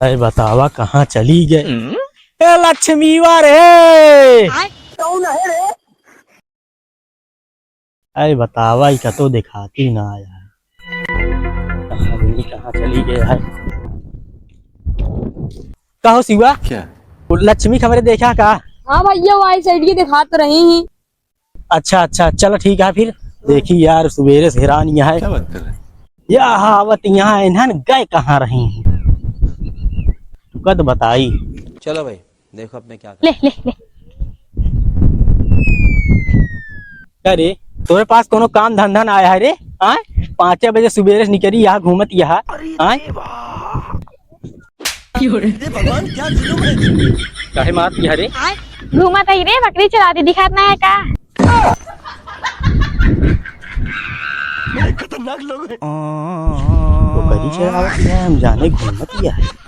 अरे बतावा कहाँ चली गए? ए लक्ष्मी रे, कौन है रे? अरे बतावा का तो दिखाती ना यार, कहाँ चली गए है? कहो शिवा, क्या लक्ष्मी खबरें देखा का? हाँ भैया वो आई साइड की दिखा तो रही ही। अच्छा अच्छा चलो ठीक है फिर। देखी यार सवेरे से हैरान यहाँ क्या है बात कर रहे हैं? या हावत यहाँ इन्हन गए कहाँ रही हैं? कद बताई। चलो भाई देखो अब मैं क्या ले ले ले। अरे तुम्हारे पास कोनो काम धंधा ना आया है रे? आय 5 बजे सवेरे से निकली यहाँ घूमत यहाँ आय भगवान क्या जुलूम है। काहे मात की हरे? घूमत ही रे, बकरी चलाती दिखात ना है का? खतरनाक लोग हैं। तो करी चलावत है, हम जाने घूमत यहाँ है।